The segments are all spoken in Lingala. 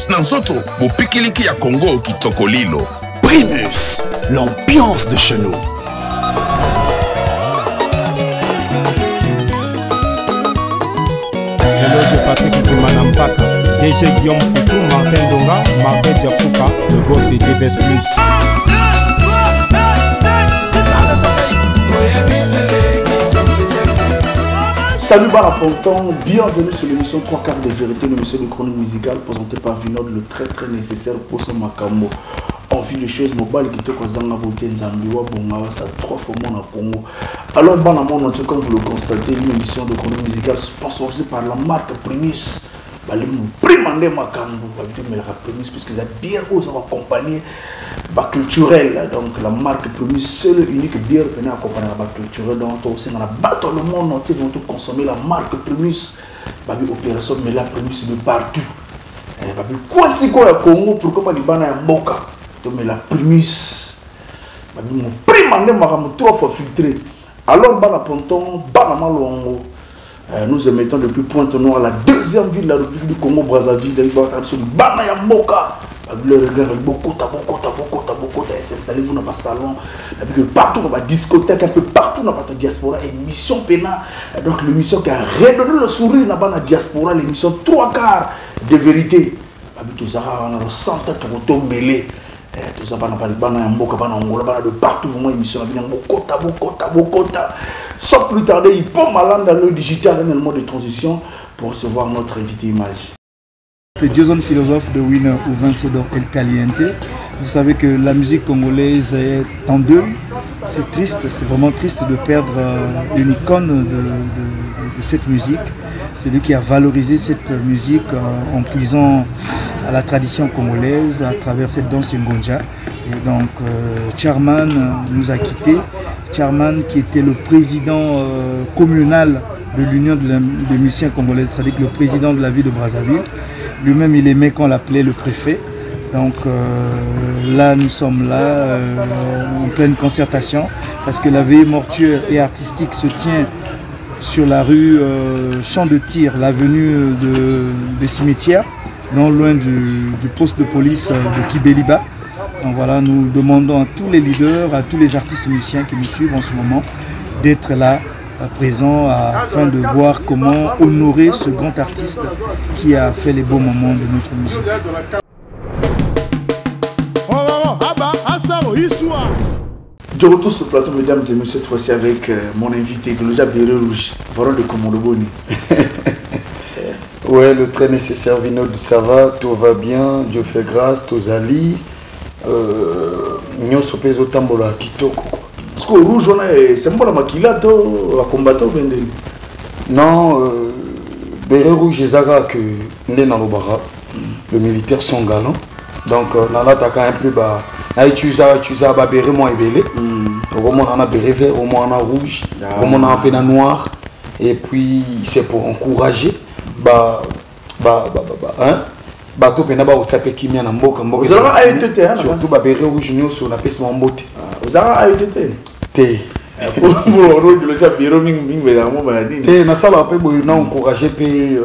Primus Nanzoto, Bopikiliki ya Congo Kitokolilo. Primus, l'ambiance de chez nous. Eloge Patrick Kimanampaka, DG Guillaume Foutou, Martin Donga, Martin Diafouka, le gosse de DBS Plus. Salut Baraponton, bienvenue sur l'émission 3 quarts de vérité, l'émission de chronique musicale présentée par Vinod, le très nécessaire pour ce Makambo. On vit les choses mobiles qui te causent en beauté, Nzambiwa, Bongawa, ça 3 fois moins en Congo. Alors, bon, mon entier, comme vous le constatez, une émission de chronique musicale sponsorisée par la marque Primus. Les primandés Makambo, mais la Primus, puisqu'ils ont bien accompagné la culturelle. Donc, la marque Primus, seule et unique bière venue accompagner la culturelle. Donc, aussi, dans la bateau, le monde entier vont consommer la marque Primus. Opération, mais la Primus de partout. Quoi c'est quoi le Congo, pourquoi les bana en boca? Mais la Primus, mon primandé Makambo, 3 fois filtré. Alors, Bana Ponton, Bana Malongo. Nous émettons depuis Pointe-Noire, la deuxième ville de la République du Congo-Brazzaville. Bana Yamboka. Installez-vous dans le salon. Partout dans la discothèque, un peu partout dans la diaspora. Émission Pena. Donc l'émission qui a redonné le sourire dans la diaspora. L'émission 3 quarts de vérité. On ressent tout mêlé. Tout ça, de partout, vraiment, émission, Bokota. Sans plus tarder, il peut m'aller dans le digital, dans le mode de transition, pour recevoir notre invité image. C'est Jason Philosophe de Winner ou Vencedor El Caliente. Vous savez que la musique congolaise est en deuil. C'est triste, c'est vraiment triste de perdre une icône de cette musique. Celui qui a valorisé cette musique en puisant à la tradition congolaise à travers cette danse ngonja. Et donc Charman nous a quittés. Charman qui était le président communal de l'Union des musiciens congolais, c'est-à-dire le président de la ville de Brazzaville. Lui-même il aimait qu'on l'appelait le préfet. Donc là nous sommes là en pleine concertation parce que la veille mortuaire et artistique se tient sur la rue Champ de Tir, l'avenue des cimetières, non loin du poste de police de Kibeliba. Donc voilà, nous demandons à tous les leaders, à tous les artistes musiciens qui nous suivent en ce moment d'être là, présents, afin de voir comment honorer ce grand artiste qui a fait les beaux moments de notre musique. Je retourne sur le plateau, mesdames et messieurs, cette fois-ci avec mon invité, Gloja Béré Rouge, Varon de Komondoboni. Ouais, le très nécessaire Vinod, ça va, tout va bien, Dieu fait grâce, Tozali. Nyoso peso tambola kitoko. Parce que rouge, c'est un peu la maquilla, à combattre ou bien? Non, Béré Rouge, c'est que le militaire sont galants. Donc, on a un peu. Tu as béré moins ébélé. Au moins, on a béré vert, au moins, on a rouge, au moins, on a un peu noir. Et puis, c'est pour encourager. Bato pena ba utsape kimia na mboka mboka. Vous avez AETT surtout ba béré rouge nyoso na pesa mbote. Vous avez AETT Té. Pour le Gloja Béré ming vraiment maladie. Té na sala pe boy na encourager pe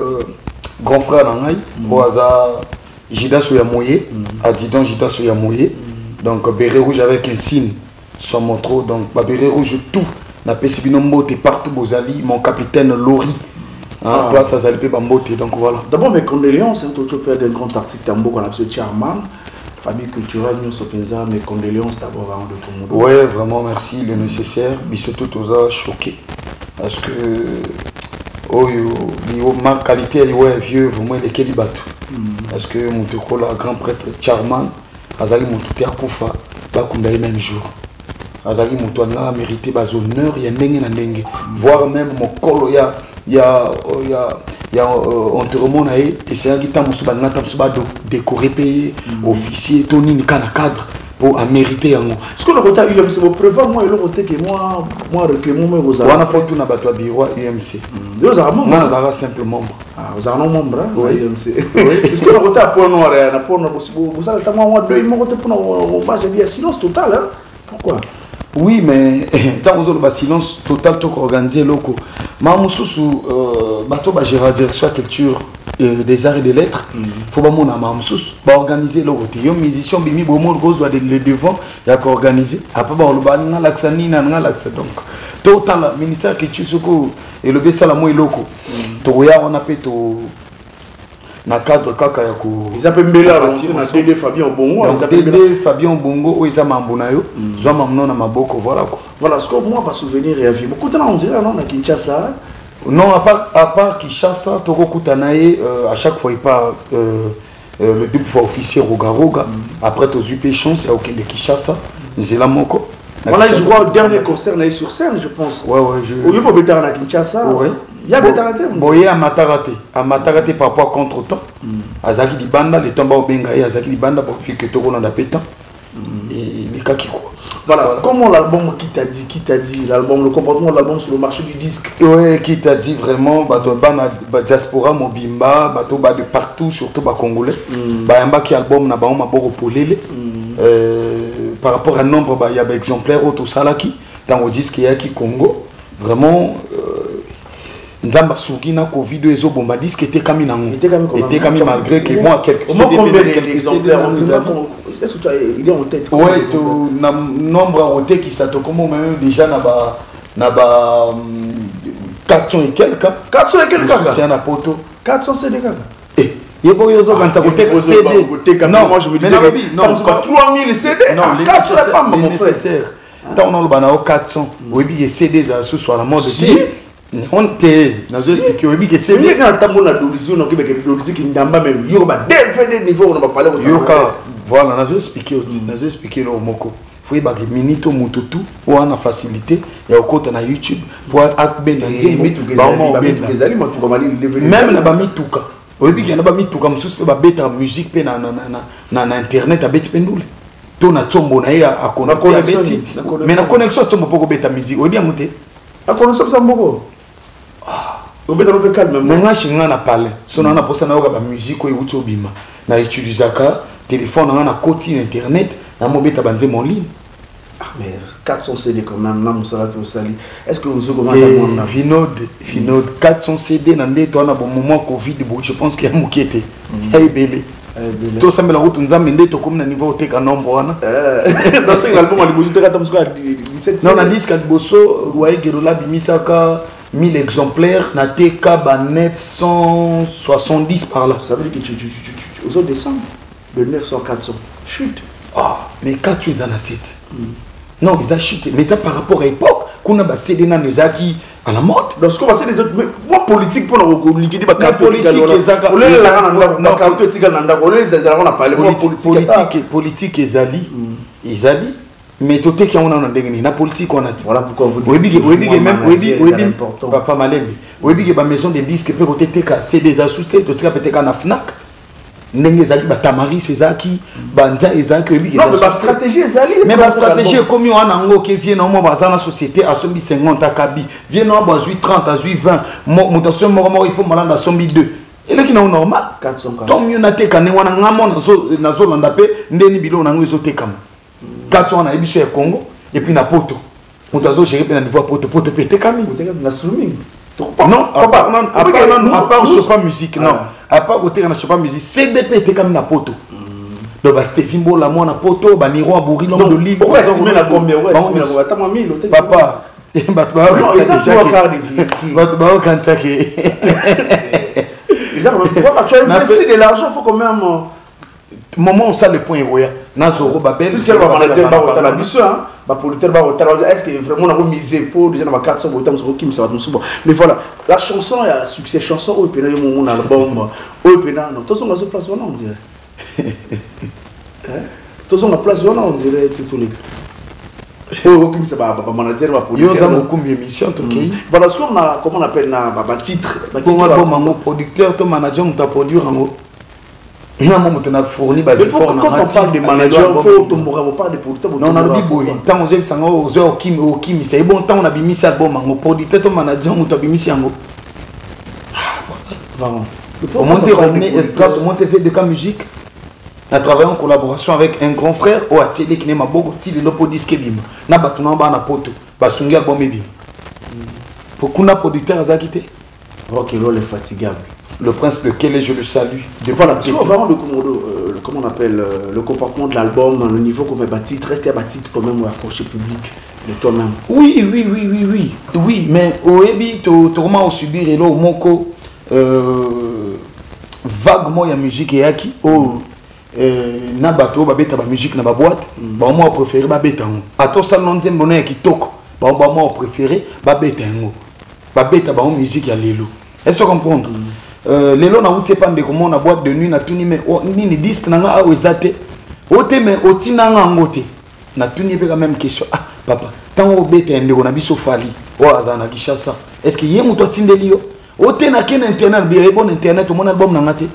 grand frère na ngai pour hasard Jida Soyamoye, adjudant Jida Soyamoye. Donc béré rouge avec un signe sur mon trop, donc ba béré rouge tout na pesa binombote partout bozali mon capitaine Lori. Place à Zalipé Bambote, donc voilà. D'abord, mes condoléances, hein, tu peux être un grand artiste en Mboka, on a M. Charman, famille culturelle, nous sommes mes condoléances d'abord avant de tout le monde. Ouais, vraiment, merci, le nécessaire. Bissoto Toza choqué. Parce que, ma qualité, est vieux, vraiment, il est Kelibatu. Parce que mon tekola, grand prêtre Charman, Azali Moutouté Akoufa, Bakoundaï même jour. Azali Moutouté a mérité des honneurs, il y a Nengue, voire même mon colo, il y a enterrement et c'est un guitar décoré payé officier Tony Nikana cadre pour mériter un mot. Ce qu'on a côté UMC vous prévoit moi et le côté que moi que moi vous avez on a fait tout na bato biro UMC vous avez membre moi ça simple membre vous avez membre UMC parce que le côté à point noir na point vous savez tellement moi deux moi côté pour moi j'ai dit silence total hein pourquoi. Oui, mais dans le silence total, tout organisé loco. Mamoussou, bateau, j'ai la direction à culture des arts et des lettres, faut pas mon amamsous, bah organiser le côté. Yo musicien bimi bon monde gozo le devant, y a qu'organiser. Après bah on le ban l'axani na l'axe donc. Total la ministère qui tu soko et le besa la moi loko. To ya on appelle to na cadre kaka ya ko. Ils appellent Mbela là, on a DD Fabien Bongo, ils appellent DD Fabien Bongo ou ils a mambona yo. Zo mamno na maboko voilà quoi. Voilà ce que moi pas souvenir et vie. Beaucoup de temps on dirait non na Kinshasa. Non, à part Kinshasa, Toko Kutanae, à chaque fois il part le double fois officier Roga. Après, tu as eu chance, il y a aucun de Kinshasa, Zela Moko. Voilà, je vois le dernier concert là sur scène, je pense. Ouais, je. Au lieu de Bétar à Kinshasa, il y a Bétar bon, il y a Matarate par rapport à contre-temps. Azaki di Banda, les tombes au Benga, Azaki di Banda pour que Toko n'en a pétant. Et les cas qui quoi. Voilà, comment l'album qui t'a dit l'album, le comportement de l'album sur le marché du disque. Ouais, qui t'a dit vraiment, diaspora mobimba, de partout, surtout congolais. Yamba qui album na baoma boro polele. Par rapport à nombre, il y a des exemplaires au Salaki, dans le disque il y a qui Congo. Vraiment, Nzamba Souki na Covid et Zobomba disque était comme malgré que moi quelques exemplaires. Est-ce que tu as il est en tête? Ouais, tu as nombre en tête qui s'attend même déjà na 400 et quelques. 400 et quelques. C'est un apoto. 400 CD kaka. Eh, il y a yozo quand ça côté CD. Non, moi je me disais non, 3000 CD. Non, 400 c'est pas nécessaire. Tant on a le banao 400. Oui, il y a CD ça sur la mode. On te na expliquer oui que c'est bien quand tambo na d'origine on Québec d'origine qui ndamba même yo ba DVD niveau on va parler yo ka voilà na expliquer aussi na expliquer le moko faut y ba minito mututu ou ana facilité ya okota na YouTube pour akbe na nzembo ba mo même na ba mituka oui que na ba mituka mususu pe ba beta musique pe na internet abeti pendule to na tsombo na ya akona connexion mais na connexion tsombo poko beta musique oui bien muté akona ça mboko on peut être calme même moi je suis en parler son on a posé na ba musique ou utobima na utilisaka téléphone on a côté internet na mobeta banze mon ligne mais 400 CD quand même na musala to sali est-ce que vous comment na Vinod 400 CD na ndeto na bon moment Covid je pense qu'il y a mukete ay belé tout ça mais la route nzambe ndeto comme na niveau teka nombre wana dans ce album on libouji teka tamsuka 17 non na disque bosso Roy Gerola bimisaka 1000 exemplaires, na TK 970 par là. Ça veut dire que tu aux autres descends de 900 à 400. Chute. Ah, mais 4 tu es en acide. Non, ils ont chuté. Mais ça par rapport à l'époque, qu'on a CD dans les acquis à la mode. Donc, ce qu'on va faire les autres, moi politique pour nous liquider ma carte politique. Politique et Zali. Mais tout est qui on a ndengeni na politique on a dit voilà pourquoi vous dites même papa malembe oui ba maison de disques peut côté TK CD za sousté to tika peut-être na Fnac ndenge zali ba tamari sezaki banza ezaki oui non mais ba stratégie ezali mais ba stratégie comme on a ngo qui vient normalement ba na société à sombi 50 akabi vient no ba 30 à 20 mutation moko il faut malanda sombi 2 et là qui na normal 400 tant mieux na TK ne wana ngamo na zo landa pe ndeni bilo na ngo ezoteka 400 on a émis sur Congo et puis na poto on t'a géré bien niveau poto pété kami na streaming non à part je pas musique non à part côté na pas musique CDP était comme na poto donc ba Stevimbo la moi na poto ba Niro Abouri l'homme de libre on a combien ouais c'est attends moi 1000 papa battu ba non ils ont trois quarts de vie battu ba quand ça que ils ont tu as investi de l'argent faut quand même moment on sait le point roya nazoro babel puisque va manager ba otala biso hein ba producteur ba otala est-ce que vraiment on a misé pour déjà na 400 botam so kim ça va nous mais voilà la chanson a succès chanson au pena mon album au pena non tous on a place on dirait tous on a place on dirait tout les oh kim ça va manager ba producteur yo za beaucoup émission OK voilà ce qu'on a comment on appelle na ba titre album producteur to manager on t'a produire en non, on a fourni des efforts. Quand on parle de manager, on parle de producteur. Non, on a dit boy. Tant on aime ça, on a Kim, c'est bon. Tant on a mis ça album, on producteur, on manager, on a mis ça. Vraiment. On monte ramener Estras, on monte fait de la musique. On a travaillé en collaboration avec un grand frère au atelier qui n'est pas beaucoup de l'oppo disque bim. Na batuna ba na poto, ba sungi album bim. Pour qu'on a producteur à quitté. Ok, l'eau est fatigable. le prince lequel je le salue. Voilà, tu vois vraiment de Komodo, comment on appelle, le comportement de l'album, le niveau qu'on met bâti, reste à bâti quand même accroché public de toi-même. Oui, mais au Ebi, tu comment subir et là au Moko, vaguement il y a musique et qui oh na bateau babeta ba musique na ba boîte ba moi préféré babeta ngo ato ça non nzembo na ki toko ba moi préféré babeta ngo babeta ba musique ya lelo est-ce que comprendre lelo na uti pande comment na boîte de nuit na tuni mais nini disque na nga awezate ote mais otina nga ngote na tuni pe quand même question ah papa tant obeta ndeko na biso fali o azana kishasa est-ce que yé muto tindelio ote na ken internet bi bon internet mon album na ngate.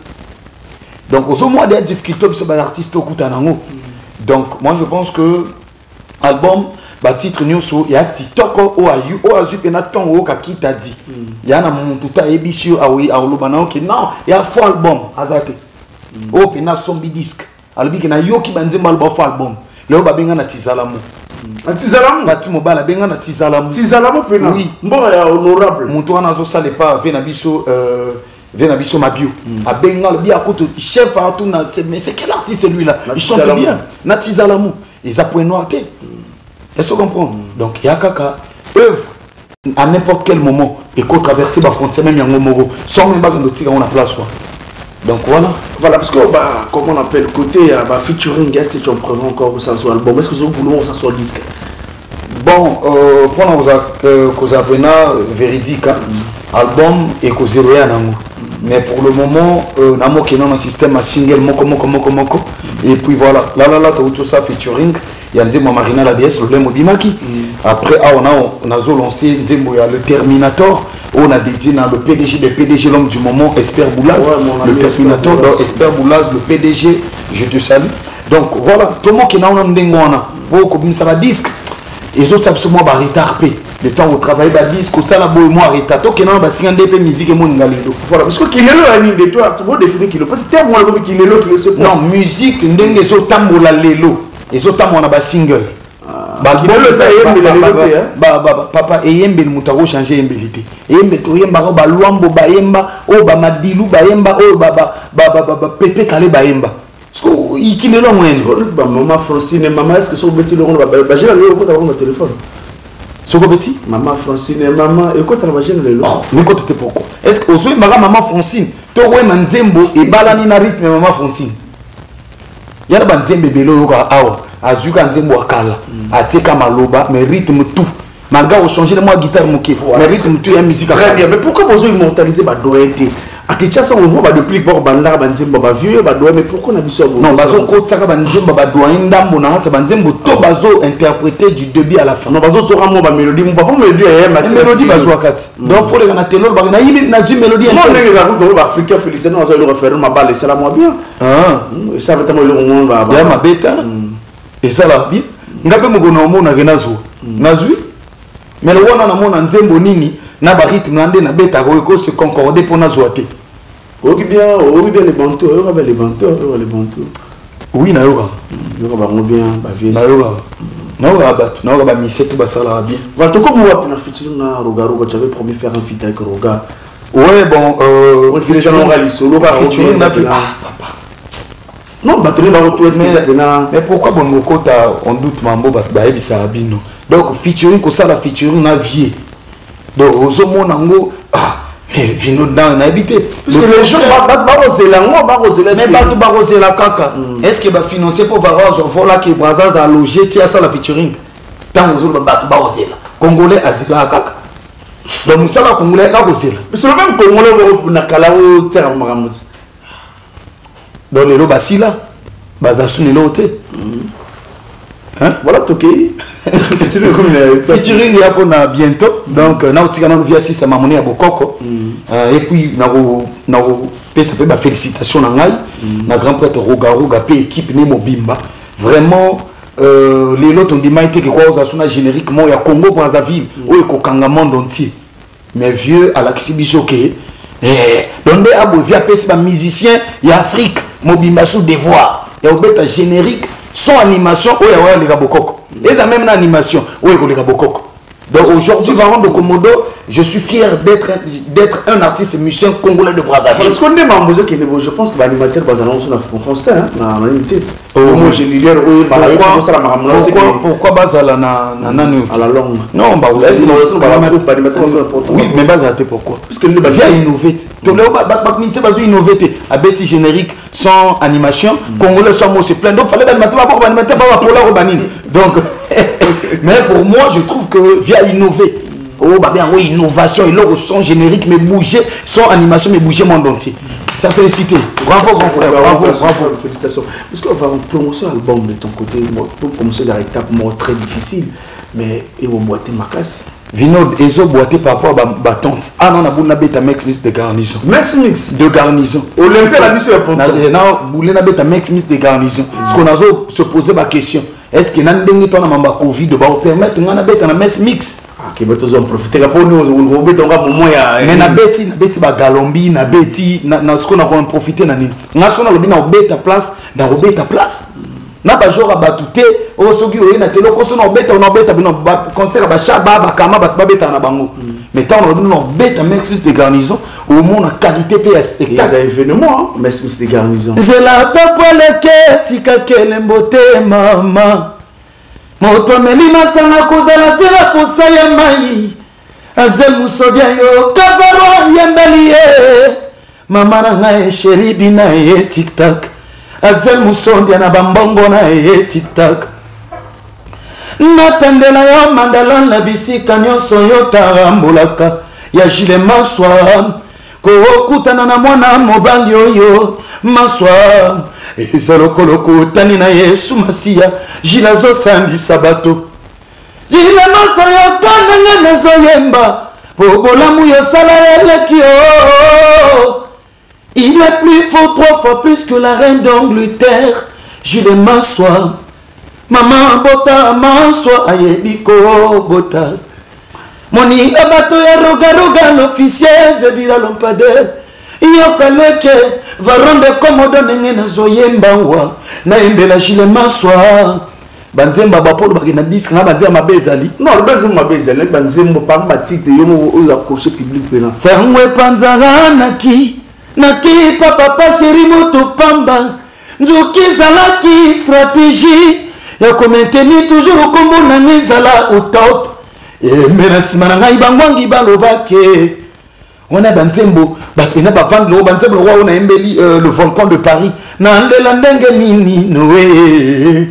Donc, au moins, des difficultés pour les artistes au Koutanango. Donc, moi, je pense que l'album, le titre, il y a TikTok, il y a ton qui t'a dit. Il y a un tout à ébissio, il y a un faux album. Il y a un zombie disque. Il y a un yoki banzemba album faux album. Le ba benga na tizalamu. Tizalamu bati mobala benga na tizalamu. Tizalamu pena. Oui. Bon ya honorable. Muto wana zo sale pas vena biso Venabiso Mabio. A Bengal, bien à côté, chef à tout, mais c'est quel artiste celui-là? Il chante bien. Natizalamou. Ils apprennent noirté. Est-ce que vous comprenez? Donc, il y a kaka œuvre à n'importe quel moment et qu'on traverse la frontière, même en Moro, sans même pas de tirer en la place. Donc voilà. Voilà, parce que, comment on appelle, côté featuring, est-ce que tu en prévois encore que ça soit album? Est-ce que vous voulez que ça soit disque? Bon, pendant que vous avez véridique, album et que vous avez mais pour le moment, on a un système à single, moko. Et puis voilà, là, tout ça featuring. Il y a Nzembo Marina la DS, le Lemo Bimaki. Après, on a lancé Nzembo le Terminator. On a dédié le PDG, l'homme du moment, Esper Boulaz. Ouais, le Terminator, Esper Boulaz, le PDG, je te salue. Donc voilà, tout le monde qui a un beaucoup de disque. Et les autres, absolument retard. Le temps où travaille bas disque, ça la boule moi retard. Toi qui n'as pas signé des musique et mon galilo. Voilà, parce que qu'il est là de toi, tu peux définir qu'il est parce que c'est moi le qui est là qui le sait. Non, musique ndenge zo tambo la lelo. Et zo tambo na ba single. Ba le ça yembe la lelo papa yembe mutaro changer yembelité. Yembe to yemba ba luambo ba yemba o ba madilu ba yemba o ba pepe kale ba yemba. Il est là, maman Francine, maman, est-ce que son petit Laurent va j'ai le téléphone. Son petit maman Francine, maman, et quoi tu vas gêner le mais quoi tu pourquoi est-ce que vous maman Francine, tu vois Manzembo et balani na rythme maman Francine. Il y a des Nzembe belo awa, azuka Nzembo akala, ateka maloba, mais rythme tout. Malgré au changer de moi guitare moké, mais rythme tout et musique. Très bien, mais pourquoi vous immortaliser ma doigté? À Kinshasa, on voit depuis que Bandar Banzembo vieux, mais pourquoi on a vu ça? Non, Bazo Kotsaka Banzembo Doyen Dambona, Banzembo, tout Bazo interprété du début à la fin. Non, Bazo sera mon mélodie, mon papa mélodie est ma mélodie Bazo Akat. Donc, il faut les ganater l'autre, il y a une mélodie. Non, mais les Africains félicité, on va le refaire ma balle et ça la moi bien. Et ça va être le monde va. Bien ma bêta. Et ça la bien. Ngabe Mogono Mona Renazo. Nazui. Mais le one on a Nzembo Nini. Na ba rythme nande na beta ko se concorder pour na zoate. Oui bien les bantous, les bantous. Oui na yoga. Yoga ba bien ba vieux. Na yoga. Na yoga bat, na yoga ba misetu ba sala bien. Voilà, to comme on a featuring na Roga, j'avais promis faire un feat avec Roga. Ouais bon on fait déjà on réalise solo ba featuring na papa. Non, ba tenir ba retour est-ce que ça na. Mais pourquoi bon kota on doute mambo ba ebisa abino. Donc featuring ko ça la featuring na vie. Donc, aux hommes, mais vino dans habité. Parce que les gens barosé la mais pas tout barosé la caca. Est-ce que va financer pour Varaz voilà qui Brazaz a logé tia ça la featuring. Tant aux autres barosé la. Congolais azila caca. Donc ça la Congolais a barosé la. Mais c'est le même Congolais na kalao tia maramus. Donc les lobasila bazasuni loté. Hein? Voilà, ok. Featuring il y a pour bientôt. Donc, nous avons via 6 à Mamoné à Bokoko. Et puis, nous avons fait félicitations à la grand prêtre Roga, équipe Nemo Bimba. Vraiment, les lots ont dit que quoi aux a générique, moi, il y a Congo pour la ville, ou il y a le monde entier. Mais vieux, à l'exhibition, donc, il y a des musiciens, il y a Afrique, Mobimba sous devoir. Il y a un générique. Son animation, oui, les Gabokoko. Et ça même l'animation, oui, les Gabokoko. Donc aujourd'hui, Varon de Komodo, je suis fier d'être un artiste musicien congolais de Brazzaville. Parce qu'on est membre de Kénébo, je pense que l'animateur Bazalon sur la France, dans l'unité. Moi, j'ai lu pourquoi Bazala à la longue? Non, bah oui, mais Bazala, pourquoi? Parce que via innover. Tout le monde innover à bêtis générique sans animation. Congolais sans mots, c'est plein. Donc, il fallait animateur pour donc, mais pour moi, je trouve que via innover, oui, innovation, il a son générique, mais bouger, son animation, mais bouger le monde entier. Ça félicité. Bravo, grand frère. Bravo. Félicitations. Parce qu'on va prononcer l'album de ton côté, pour commencer des étapes très difficiles, mais il va boiter ma casse. Vinod, ils ont boité par rapport à ma tante. Ah non, on a bêta mix de garnison. Mix de garnison. Olympia la mission est pour toi. Non, on a bêta mix de garnison. Parce qu'on a se posé la question. Est-ce qu'il y a un Covid de permettre de bêta mix? Qui va tous en profiter pour nous, on va bêta mais na bêti ba galombi, na bêti, na ce qu'on a profité na ni. Na sona lobi na bêta place, na bêta place. Na ba jour ba touté, o soki o na telo ko sona bêta bino concert ba chaba ba kama ba bêta na bango. Mais tant on a bêta mix de garnison au moins la qualité pe spectacle. Les événements mix de garnison. C'est la papa le ke tika kelembote mama. Moto melima sana kozala sera kosaya mai Axel Musodia yo kavaro yembelie Mama na ngai sheri bina ye TikTok Axel Musodia na bambongo na ye TikTok Natandela yo mandala la bisika nyonso yo tarambolaka ya jile maswa ko okutana na mwana mobali oyo maswa ezalo koloko tani na Yesu Masia jilazo sandi sabato jile maso yo tani na zoyemba bolamu yo sala elekio il est plus fort 3 fois plus que la reine d'Angleterre jile maswa maman bota maswa ayebiko bota moni abato ya roga l'officier zebira lompade yokaleke varonde komodo nenge na zoyemba wa na embela jile maswa banzemba bapolo bakena disque na banzemba mabezali non banzemba mabezali banzemba pa matite yo mo ya crochet public pena sangwe panzara naki papa chéri moto pamba nzuki zalaki stratégie ya komaintenir toujours kombo na ngezala au top mena sima na ngai bangwangi balobake on a banzembo bakena bavandlo banzembo wa on a embeli le volcan de Paris na lela ndenge nini noe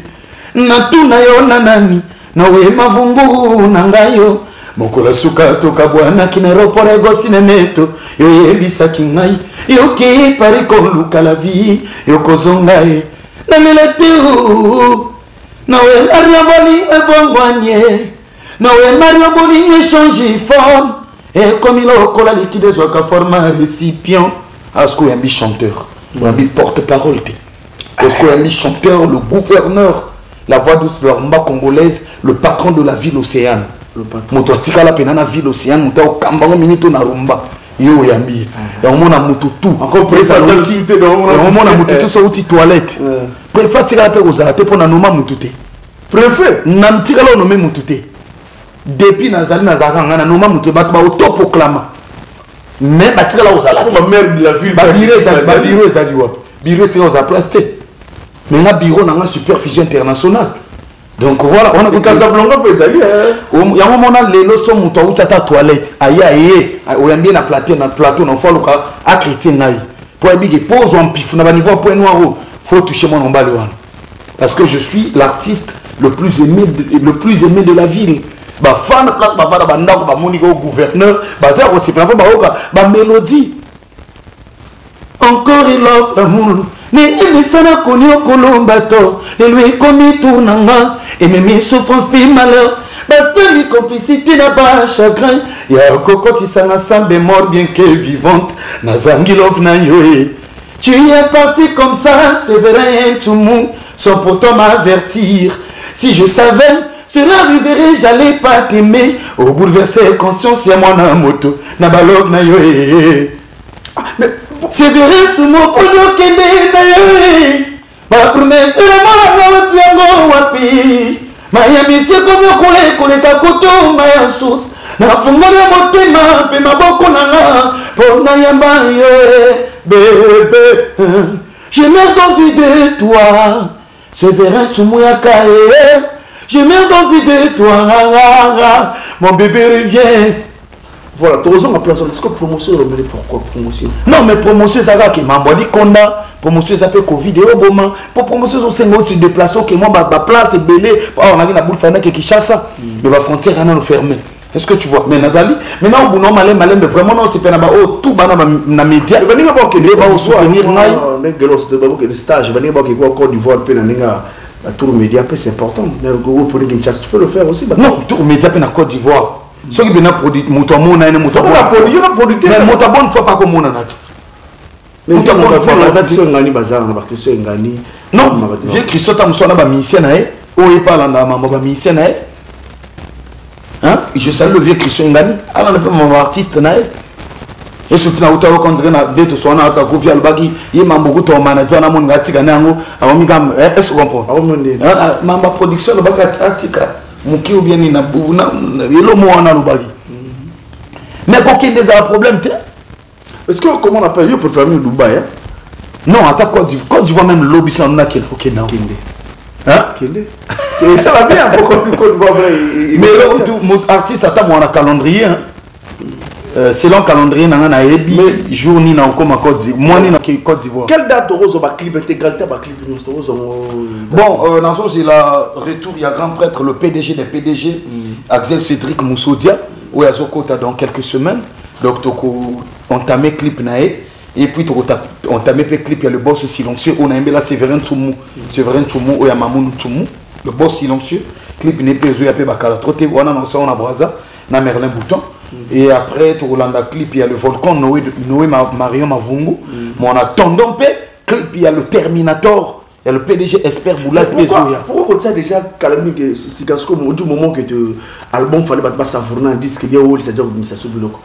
na tuna yo nanani noe mavungu na ngayo mokola suka toka bwana kineropore gosine neto yo yebisa kingai yo ki pari kon luka la vie yo kozongae na miletu noe ariaboli ebongwanye noe mario boli échange forme et comme il a collé liquide sur la forme récipient est-ce qu'il y a un chanteur ou un porte-parole est-ce qu'il y a un chanteur le gouverneur la voix douce de la congolaise le patron de la ville océane le patron moto tika la penana ville océane moto kambango minito na rumba yo yambi et on mona moto tout encore préfère on mona moto tout so outil toilette préfère tika la pe ozala te pona noma moto te préfet nam tika la nomé moto te depuis nazali nazakanga na noma mutu bato ba autoproclama mais batika la ozala la maire de la ville bureau ezali wapi bureau tika oza place te mais na bureau na supervision internationale donc voilà on a Casablanca peut ezali ya mona lelo so mutu utata toilette aya oyambi na plateau na fois loka a chrétien nai pour ebige pose en pif na ba niveau point noir faut toucher mon ombali wana parce que je suis l'artiste le plus aimé de la ville ba fan place ba bana bandako ba moni ko gouverneur ba za ko sipna ba oka ba mélodie encore il offre l'amour mais il sana konyo kolombato et lui comme tournanga et même souffrance puis malheur ba sali complicité na ba chagrin ya kokoti sana sambe mort bien que vivante na zangi love na yoé tu es parti comme ça c'est vrai tout monde sans pourtant m'avertir si je savais cela arriverait, j'allais pas t'aimer. Au bouleverser conscience, y'a moi na moto. Na balog na yo. C'est vrai, tout le monde peut nous kende na yo. Ma promesse, c'est la mort à wapi. Ma yami, c'est comme yo kole ta koto, ma source. nafungoli motema pe maboko nanga pona yamba ye bébé j'ai merde envie de toi Séverin Tsumuyaka j'ai merde envie de toi mon bébé revient. Voilà, tu as place. Est-ce que promotion, pourquoi promotion? Non, mais promotion, ça va que Mamboli Konda, promotion, ça fait Covid et au moment. Pour promotion, c'est un autre se déplacer, que moi, ma place est belée. On a une boule fermée qui chasse, mais la frontière est fermée. Est-ce que tu vois? Mais Nazali, maintenant, on a malin, mais vraiment, non, c'est pas tout bana na média. Il va dire que les va soutenir ngai. Les stages, il va dire que Côte d'Ivoire, tour média, c'est important. Tu peux le faire aussi. Non, tour média, na Côte d'Ivoire. Ce qui est produit, moto mona ne moto. Il y a produit. Mais moto bonne fois pas comme mona nat. Mais moto bonne fois la question ngani bazar na ba question ngani. Non, vieux Christophe Amsona ba musicien na e. O e parle na mama ba musicien na e. Hein? Je salue le vieux Christophe ngani. Ala na pas mon artiste na e. Et surtout na uta ko ndire na de to sona ata ko via albagi ye mambo ko to manager na mon ngati kana ngo awomi kam est-ce qu'on comprend? Awomi mamba production ba ka atika. Muki ou bien na yelo mo na lobagi. Mais coquin des problème te. Est-ce que comment on appelle yo pour famille Dubaï? Non, attends Côte d'Ivoire même lobby ça on a qu'il faut qu'il na. Hein? C'est ça va bien pour Côte d'Ivoire. Mais là tout artiste attend mon calendrier hein. Selon calendrier na ebi jour ni na encore Côte d'Ivoire. Moi ni na Côte d'Ivoire. Quelle date rose ba clip intégralité ba clip nous rose? Bon, dans ce c'est la retour il y a grand prêtre le PDG des PDG Axel Cédric Moussoudia où il y a Zokota dans quelques semaines. Donc on entamé clip nae et puis on entamé clip il y a le boss silencieux on a aimé la Séverin Tsumou où il y a Mamoun Tsumou le boss silencieux clip n'est pas joué à peu bakala troté on a annoncé on a Braza na Merlin Bouton. Et après, tu as le clip, il y a le volcan Noé Marion Mavungu. Mais en attendant, clip, il y a le Terminator, il y a le PDG Esper Boulas Bezoya. Pourquoi tu as déjà calmé que c'est du moment que l'album fallait pas savourer un disque, il y a où c'est déjà l'administration du loco?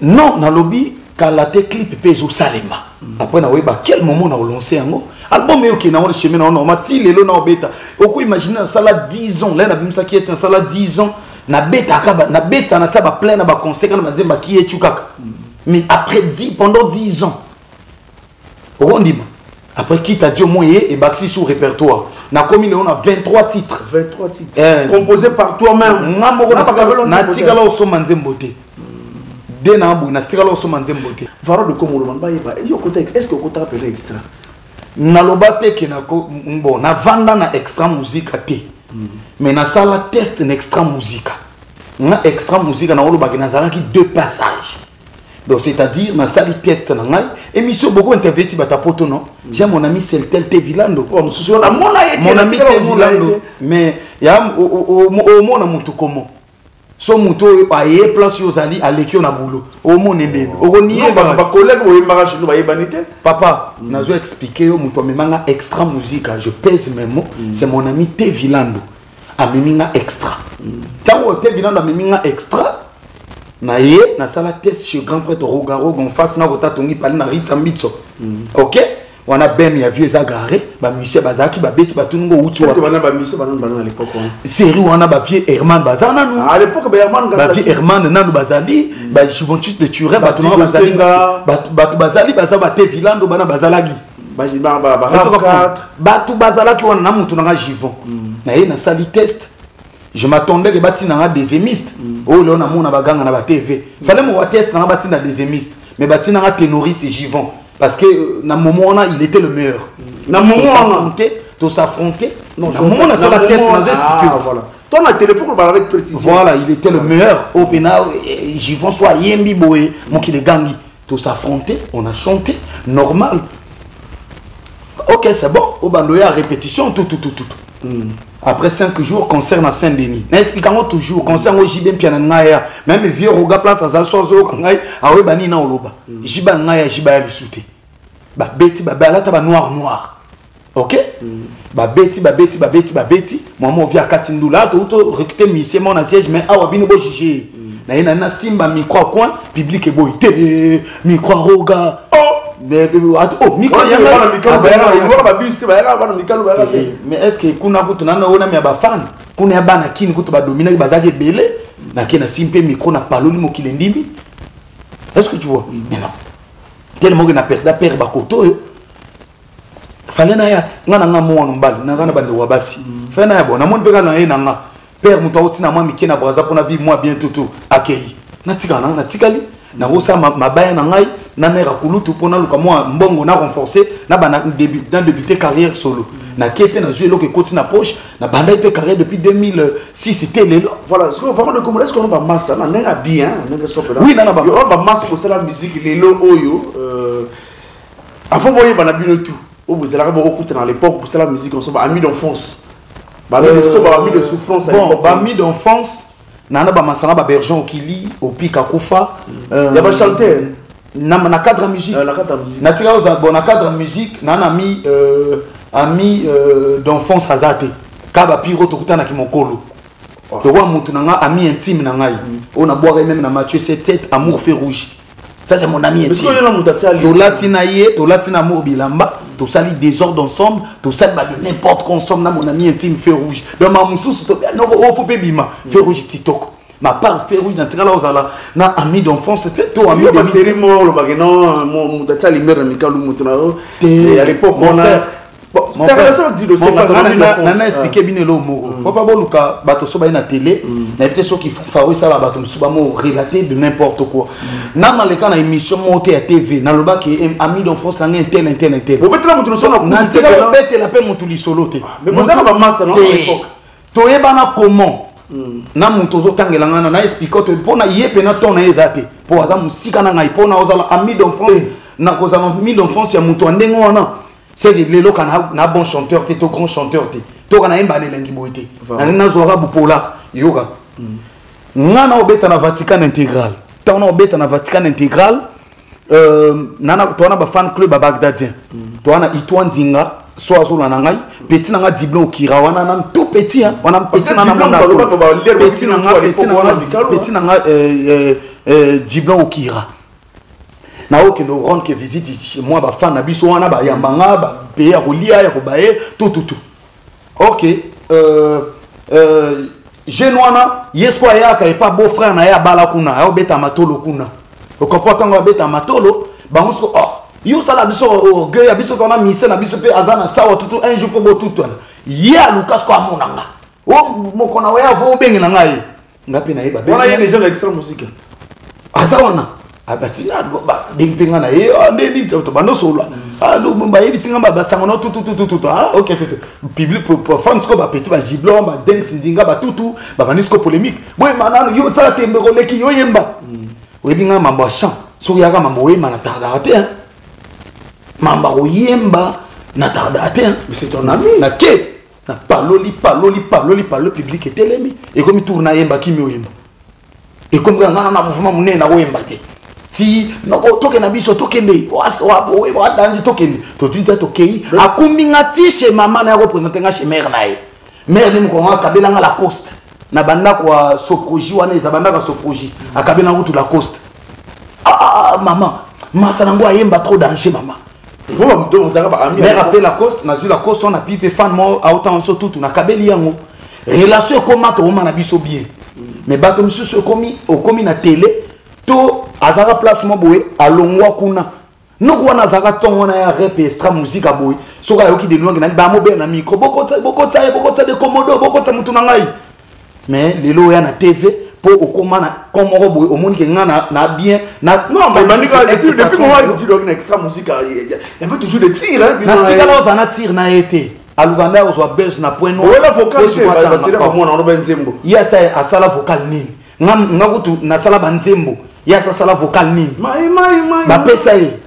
Non, dans le lobby, quand la clip Pezo Salema. Après, quel moment on a lancé un mot? Album est ok, on a le chemin, on a tiré le nom bêta. Au imagine un salat 10 ans, là, on a vu ça qui est un salat 10 ans. Na beta na taba plein na ba conseil na mademba qui est tukaka mais après pendant 10 ans on dit après qui t'a dit au moins et baxi sous répertoire na comme on a 23 titres composés par toi-même na tigala o somanzembote de na bu na tigala o somanzembote varo de comme le ba yo côté est-ce que côté appelé extra na lobate ke na ko bon na vanda na extra musique até mais na sala test une extra musique. Na extra musique na olo bagina zalaki 2 passages. Donc c'est-à-dire na sali test na ngai émission beaucoup interverti bata poto non. J'ai mon ami Celtel Tevilando. Oh mon ami Tevilando. Mais ya au mona mutu comment. So mutu aye place yo zali aleki na boulot. Au mon ndende. O nié ba collègue o yemara chez nous ba yebanité. Papa, nazo expliquer yo mutu memanga extra musique. Je pèse mes mots. C'est mon ami Tevilando. Amemina extra. Quand on était venu dans Amemina extra, na ye na sala test chez grand prêtre Rogaro en face na kota tongi pali na Ritsambitso. OK? On a ben ya vieux agarré, ba monsieur bazaki ba beti ba tungo utu wa. Ba monsieur banana à l'époque. Série on a ba vieux Herman bazana nous. À l'époque ba Herman ba vieux Herman nanu bazali, ba Juventus de Turin ba tungo bazali. Ba bazali ba te Vilando bana bazalagi. Batu bazala qui wana na mutu na Jivon. Na ye na sali test. Je m'attendais que bati na deuxiémiste. Oh là on a mona baganga na ba TV. Fallait mo test na bati na deuxiémiste. Mais bati na ténoriste et Jivon parce que na moment là il était le meilleur. Na moment to s'affronter. Non, na moment na sala test na expliquer. Voilà. Ton a téléphone on avec précision. Voilà, il était le meilleur. Au pena Jivon soit yembi boé mon qui les gangi. To s'affronter, on a chanté normal. Ok, c'est bon. Au bandoya à répétition, tout. Après 5 jours, concert à Saint-Denis. N'expliquons toujours, concert au Jibem Pianangaya. Même vieux Roga place à Zasozo, Kangai, à Webani na Oloba. Jiban Naya, Jibaya le souté. Bah, Betty, bah, là, t'as noir. Ok? Bah, Betty. Moi, mon vieux Katindula, tout, recruter Missé, mon siège, mais à Wabino Bojigé. Na Simba, micro coin, public et boité, micro Roga. Mais est-ce que kuna kutu nana ona mi abafana kuna ya bana kini kutu ba dominer bazaki belé na simpe micro na paloli mokili ndimi. Est-ce que tu vois? Mais non. Tellement que na perdre bakoto yo. Fallait na yat. Nga na mo wana mbali, na ngana bande wabasi. Fallait na ya bona mon peka na yena nga. Père muto otina moi miki na braza pour na vie moi bien tout accueilli. Na tikali. Na rosa mabaya na ngai na mère akulutu pour na luka moi mbongo na renforcer na bana débuter carrière solo. Na kepe na jouer loke koti na poche na banda ipe carrière depuis 2006 c'était lelo. Voilà, ce qu'on vraiment de Congolais, est-ce qu'on a masse na nenga bien, nenga sopela. Oui, na ba masse. On a masse pour la musique lelo oyo avant boye bana bino tout. Au vous allez beaucoup dans l'époque pour la musique on s'en amis d'enfance. Bah amis de souffrance à l'époque. Bon, amis d'enfance nana ba masana ba bergeon okili opika kufa il y a pas chanter na cadre musique na tika oza bon na cadre musique nana ami d'enfance azate kaba piro tokutana ki mokolo to wa mutu nanga ami intime na ngai on a boire même na Matthieu 7 amour fait rouge. Ça c'est mon ami intime. To latina amour bilamba, to sali désordre ensemble, to sali n'importe quoi ensemble na mon ami intime fait rouge. Donc ma mususu to non faut pas bima fait rouge titoko. Ma part fait rouge dans tirala ozala na ami d'enfance c'était to ami de série mo lo bageno mon tatali mère amical mutuna et à l'époque on a mon frère dit le nana expliquer bien le mot faut pas boluka bato so ba na télé na peut-être ceux qui font favori ça ba bato musuba mo relater de n'importe quoi na maleka na émission monter à TV na loba ki ami d'enfance na tel vous mettez la mutu so na télé bête la pe mutu li solo te mais vous avez ba masse non à l'époque to yebana comment na mutu zo tangela ngana na expliquer to pona yepe na ton na ezate po aza musika na ngai pona ozala ami d'enfance na kozala ami d'enfance ya mutu ndengo wana. C'est que les locaux na bon chanteur, t'es au grand chanteur, t'es au Gana lengi boité. Na zora bupola yoga. Nana obeta na Vatican intégral. T'as na obeta na Vatican intégral. Nana toi na ba fan club à Bagdadien. Toi na Itouan Dinga, soit sur la nangai. Petit nanga Diblon Kira, wana nan tout petit hein. Wana petit nanga petit nanga Diblon Kira. Na oke no rendre que visite chez moi ba fan na biso wana ba yambanga ba payer ya kolia ya kobaye tout OK jeune wana yesko ya ka pas beau frère na ya bala kuna ya obeta matolo kuna o comporte ngo beta matolo ba musko yo sala biso orgueil ya biso kona mise na biso pe azana sawa tout un jour pour tout ya Lucas ko amonanga o mokona wa ya vo bengi na ngai ngapi na yeba wana yene jeune extra musique azawana abatina ba dingpinga na ye ndeni to bando solo alo ba yebisinga ba sango no tout OK public pour fans ko ba petit ba giblon ba dance ndinga ba tout ba banisco polémique boy manano yo tsala tembe ko leki yo yemba webinga mambo chant so yaka mambo we mana tarda te mamba ko yemba na tarda te mais c'est ton ami na ke na paloli public et telemi et comme tourna yemba kimi oyemba et comme ngana na mouvement munena ko yemba te si noko toke na biso tokende wa danji tokende to tunza tokei akumbinga ti chez maman na représenter nga chez mère na ye mère ni mko akabela nga la coste na banda kwa soproji wana eza banda ka soproji akabela ngutu la coste maman masa nango ayemba trop danger maman bon donc ça va ami mère appelle la coste na zu la coste on a pipe fan mo autant so tout na kabeli yango relation comment to na biso bien mais bato misusu komi na télé to azaka place mo boye alongwa kuna noko wana azaka tongo na ya rap extra musique boye soka yoki de longue na ba mo be na micro bokota de komodo bokota mutu na ngai mais lelo ya na TV po okoma na komoro boye omoni ke ngana na bien na non mais bandika depuis moi je dis une extra musique il y avait toujours des tirs hein na tika la osana tir na été aluganda oswa buzz na point no wala vocal c'est pas moi na benzembo ya sa asala vocal nini ngakutu na sala banzembo ya sa sala vocal nini ba pesa e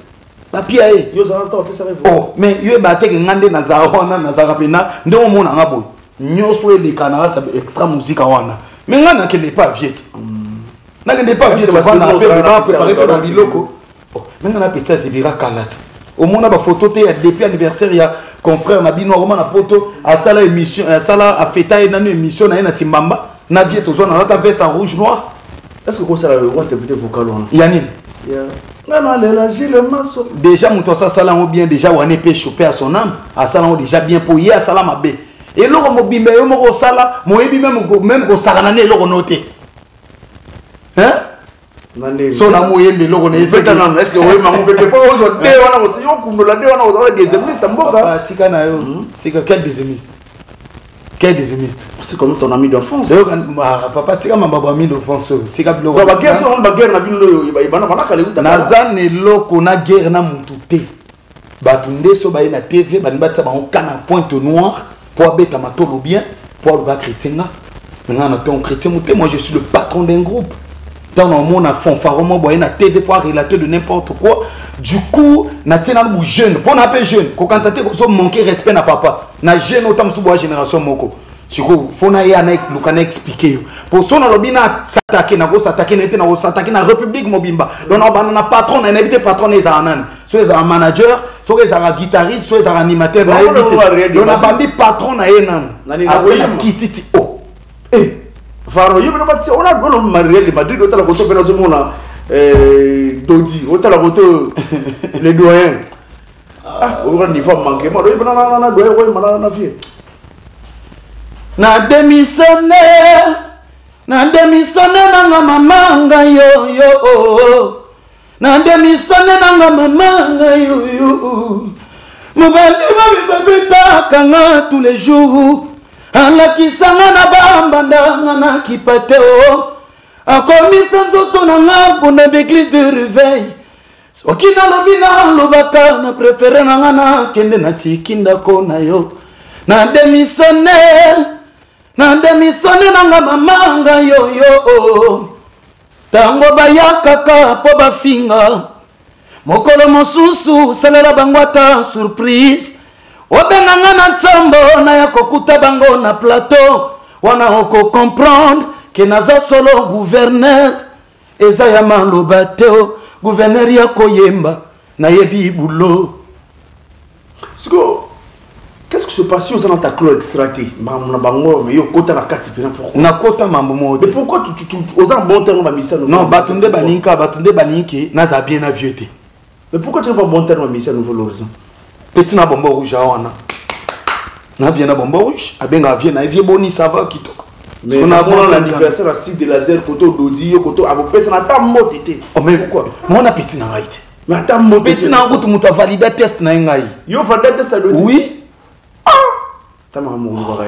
ba pia e yo za to pesa e oh mais yo ba teke ngande na za wana na za kapena ndo mona ngabo nyoso ele kana ta extra musique wana mais ngana ke n'est pas viet na ke n'est pas viet ba na préparer pour biloko oh mais ngana peta c'est bira kalat au mona ba photo te ya depuis anniversaire ya confrère na bino roma na poto a sala émission a sala a fêter na émission na timbamba na viet to zone na ta veste en rouge noir. Est-ce que ça le roi interpréter vocal on Yanine non le Gilles Masso déjà muto ça sala ou bien déjà wane pe choper à son âme à sala déjà bien pour y a sala mabe et loko mobimbe yo moko sala moyebi même ko sala na loko noté hein so na moyembe loko na eseta nan est-ce que oui mango bébé pas aujourd'hui wana aussi yo kundo la wana aussi deuxiémiste mboka tika na yo tika quel deuxiémiste c'est comme ton ami d'enfance papa tika mababo ami d'enfance tika biloko baba guerre so on ba guerre na bino ibana bana kale uta nazane loko na guerre na mutu te batunde so ba na TV ba nbatsa ba kana pointe noire pour abeta matolo bien pour le chrétien maintenant ton chrétien moi je suis le patron d'un groupe dans le monde à fond faromo boye na TV pour relater de n'importe quoi du coup na tina bu jeune pour na pe jeune ko kantate ko so manquer respect na papa na jeune autant sous bois génération moko siko fona ya na lukana expliquer pour so na lobina s'attaquer na ko s'attaquer na tena ko s'attaquer na république mobimba donc na patron na invité patron les anan so les manager so les guitariste so les animateur na invité donc na bandi patron na yenan na kititi oh Faro, il y a on a le Mariel de Madrid, autant la photo que nous avons Dodi, autant la photo les doyens. Ah, on va niveau manquer, moi, il y a un doyen, il y a un vie. Na démissionné, nanga mamanga yo. Na démissionné nanga mamanga yo. Mobali babeta kanga tous les jours. Alakisanga na bambanda na kipateo akomisa nzoto na ngambo na l'église de réveil soki na lobina lobaka na préféré na ngana kende na tikinda ko na yo na démissionné nanga mamanga yo tango bayakaka po bafinga mokolo mosusu salela bangwata surprise Obenganga na tsambo na ya kokuta bango na plateau wana oko comprendre que naza solo gouverneur eza ya maloba teo gouverneur ya koyemba na yebi bulo siko qu'est-ce qui se passe dans ta clo extracté na bango mais yo kota na kati pena pourquoi na kota mambo mode mais pourquoi tu aux en bon terme ba mission non batunde balinki naza bien na vieuté mais pourquoi tu n'as pas bon terme ba mission nouveau l'horizon petit na bombo rouge awana na bien na bombo rouge abenga vie na vie boni ça va kitoko mais on a l'anniversaire à Style de Laser koto dodi koto abopesa na tambo tete oh mais pourquoi moi na petit na right mais tambo petit na ngutu muta valida test na ngai yo valida test à dodi oui ah tama mo ngora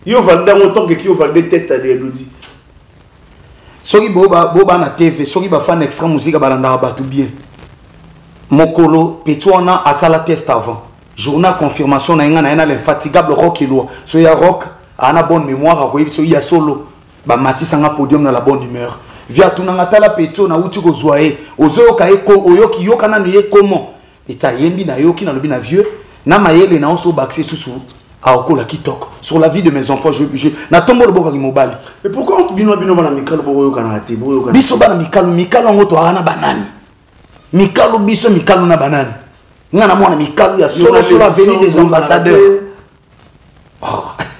yo valida mon temps que yo valida test à dodi soki boba na TV soki ba fan extra musique balanda batu bien Mokolo, Petouana a la test avant. Journal confirmation na yana l'infatigable rock et loi. So ya rock, a na bonne mémoire, a so ya solo. Ba matisse en podium na la bonne humeur. Via tunangata la Petio na uti ko zoae. Ozo ka eko oyoki yoka na nuye comment. Eta yembi na yoki na lobi na vieux. Na mayele na onso baxé sous a okola kitoko. Sur la vie de mes enfants, je na tombo le boka mobile. Mais pourquoi on bino bana mikalo bo yoka na ati bo yoka. Biso bana mikalo ngoto ana banani. Mikalo biso mikalo na banane ngana mwana mikalo ya solo avenue des ambassadeurs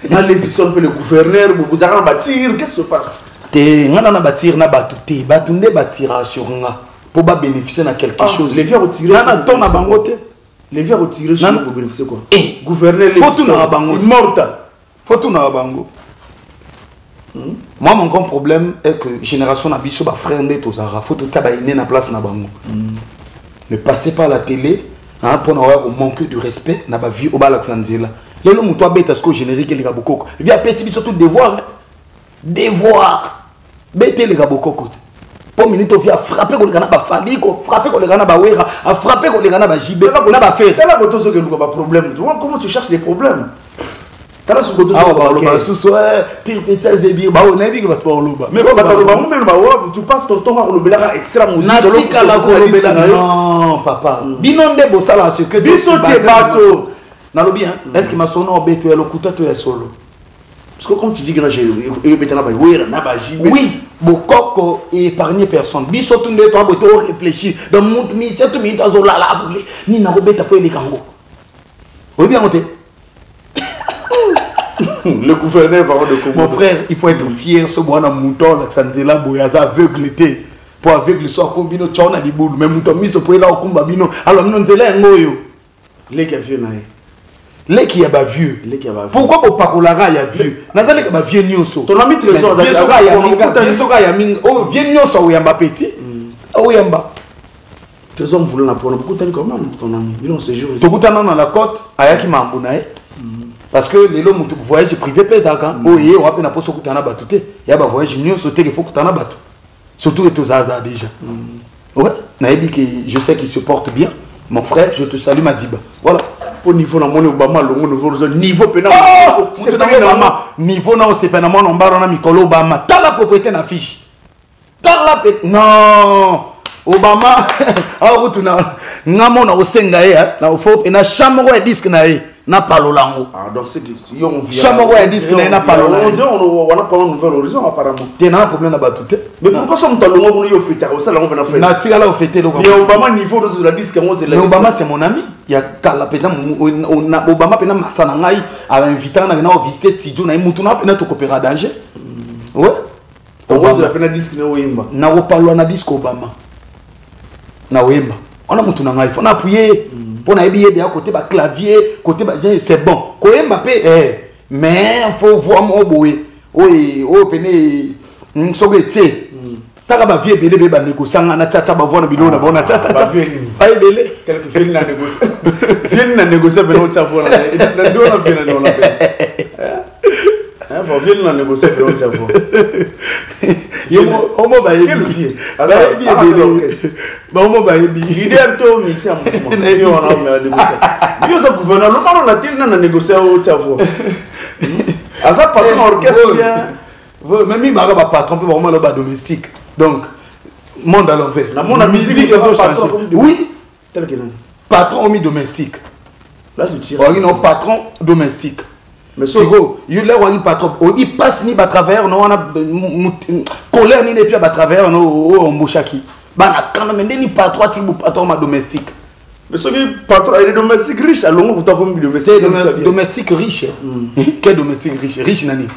na l'épisode le gouverneur vous allez bâtir qu'est-ce qui se passe te ngana na bâtir na batuté batunde batira sur nga pour ba bénéficier na quelque chose les vieux retirer na ton na bangote les vieux retirer sur pour bénéficier quoi eh gouverneur faut tout na bangote morta faut tout na bango moi mon grand problème est que génération na biso ba frère ndé tozara faut tout ça ba iné na place na bango ne passez pas la télé hein, pour avoir manquer de respect na ba vie au balaxanzela lelo muto abeta ce que générique les gabokoko via pesi surtout devoir bete les gabokoko pour minute via frapper ko lekana ba faliko frapper ko lekana ba wera a frapper ko lekana ba jibe na ba faire là ko ce que lu ba problème tu vois comment tu cherches les problèmes tala su ko to ba suso pire petit zebir ba on ebi ba to oloba mais ba to ba même ba tu passes ton temps à lobela extra musique de l'autre non papa binonde bosala ce que biso te bato na lobi hein est-ce que ma sono obeto ya lokuta to ya solo parce que comme tu dis que là j'ai betana ba wera na ba jibe oui bokoko épargner personne biso tunde to aboto réfléchir dans monde mi c'est tout mi azola la abule ni na robeta po ele kango oui bien monté. Le gouverneur va de comment. Mon frère, il faut être fier. Ce bois dans mouton, là, ça nous est là, boyaza aveugle été. Pour aveugle soit combino, tu as des boules. Mais mouton mis au point là au combat bino. Alors nous nous là ngoyo. Les qui viennent là. les qui y a vieux pourquoi pour parolara il y a vieux nazali que vieux nyoso ton ami trésor vieux soka ya mingi oh vieux nyoso ou yamba petit ou yamba trésor voulait la prendre beaucoup de comment ton ami il on séjour ici tout dans la côte ayaki mambunae parce que les lots voyage privé pesaka oh yé on appelle na poso kutana batute ya ba voyage nyoso te il faut kutana batu surtout et tous hasard déjà ouais naebi que je sais qu'il se porte bien mon frère je te salue Madiba voilà au niveau na moni Obama longo niveau pena c'est pas Obama niveau na c'est pas na mon mbaro na mikolo Obama t'as la propriété na fiche t'as la non Obama ah rutuna ngamo na osenga ya na ofo na chambre ya disque na ye na palolango ah donc c'est yon via chambre ya disque na palolango on a pas un nouvel horizon apparemment t'es na problème na batute mais pourquoi ça m'talongo pour yo fêter ça là on va faire na tika la fêter le Obama niveau de la disque moi c'est la Obama c'est mon ami il y a kala pena on a Obama pena masana ngai a invité na visiter studio na mutu na pena to coopérer danger ouais on c'est la pena disque na wimba na opalwa na disque Obama na wimba on a mutu na ngai faut na appuyer pour na ebiye de côté ba clavier côté ba c'est bon ko Mbappé mais faut voir mon boy oui o pene sogete taka ba vie belé ba négocier na tata ba voir bilona ba na tata ay belé quelque film na négocier film na négocier ben on t'a voir na tu on a film na on a faut film na négocier ben on t'a voir yo on ba quel vie ba on ba yebi leader to misi am yo on a négocier yo ça gouverneur le parle na til na négocier on t'a voir asa patron orchestre bien même il m'a pas patron pour vraiment le bas domestique donc monde à l'envers la monde musique ils ont changé oui tel que patron mi domestique là tu tires oui non patron domestique mais siko il là oui patron il passe ni à travers non on a colère ni depuis à travers no omboshaki bana quand même ni patron tibu patron ma domestique mais ce qui patron il est domestique riche à longo pour comme domestique riche quel domestique riche nani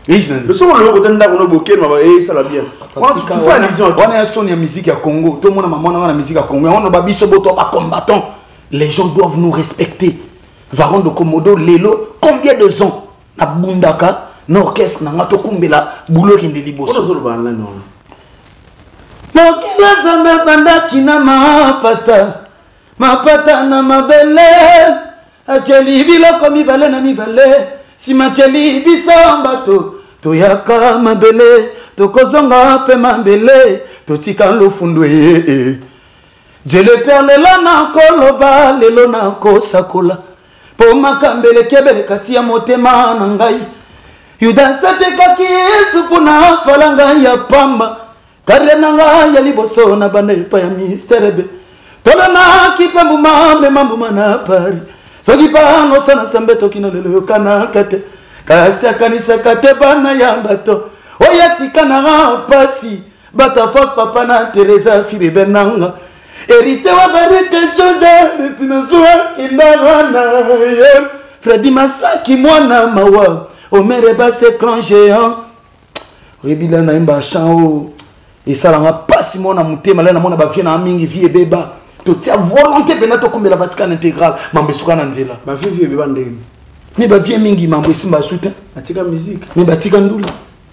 mais si on le voit dans le bouquet, ça va bien. On a un son de musique à Congo. Tout le monde a maman la musique à Congo. On a babiso boto à combattant. Les gens doivent nous respecter. Varon de Komodo, Lelo, combien de ans na Bundaka, na orchestre, na ngato kumbela, boulot qui ne liboso. Mokila zambe bandaki na mapata na mabele, akeli biloko mibale na mibale. Si makeli bisambato toyaka mabele tokozonga pe mabele totika lofundo ye je le père lelo na koloba lelo na kosakola po makambele kebele kati ya motema na ngai yuda satekaki yesu pona falanga ya pamba kare na ngai ya liboso na bana pa ya misterebe tolana kipambu mambe na pari soki pango sana sambe tokina lelo kana kate kasi kanisa kate bana ya bato oya tikana pasi bata force papa na Teresa fili benanga hérité wa bareke joja destination indarana Freddy Masaki mwana mawa omere ba se clan géant rebila na imba chao et ça la pasi mona mutema na mona ba vie na mingi vie beba to tia volonté benato comme la Vatican intégral mambe sukana nzela ba vie beba ndeni mais ba vie mingi mambe simba soutien atika musique mais ba tika ndula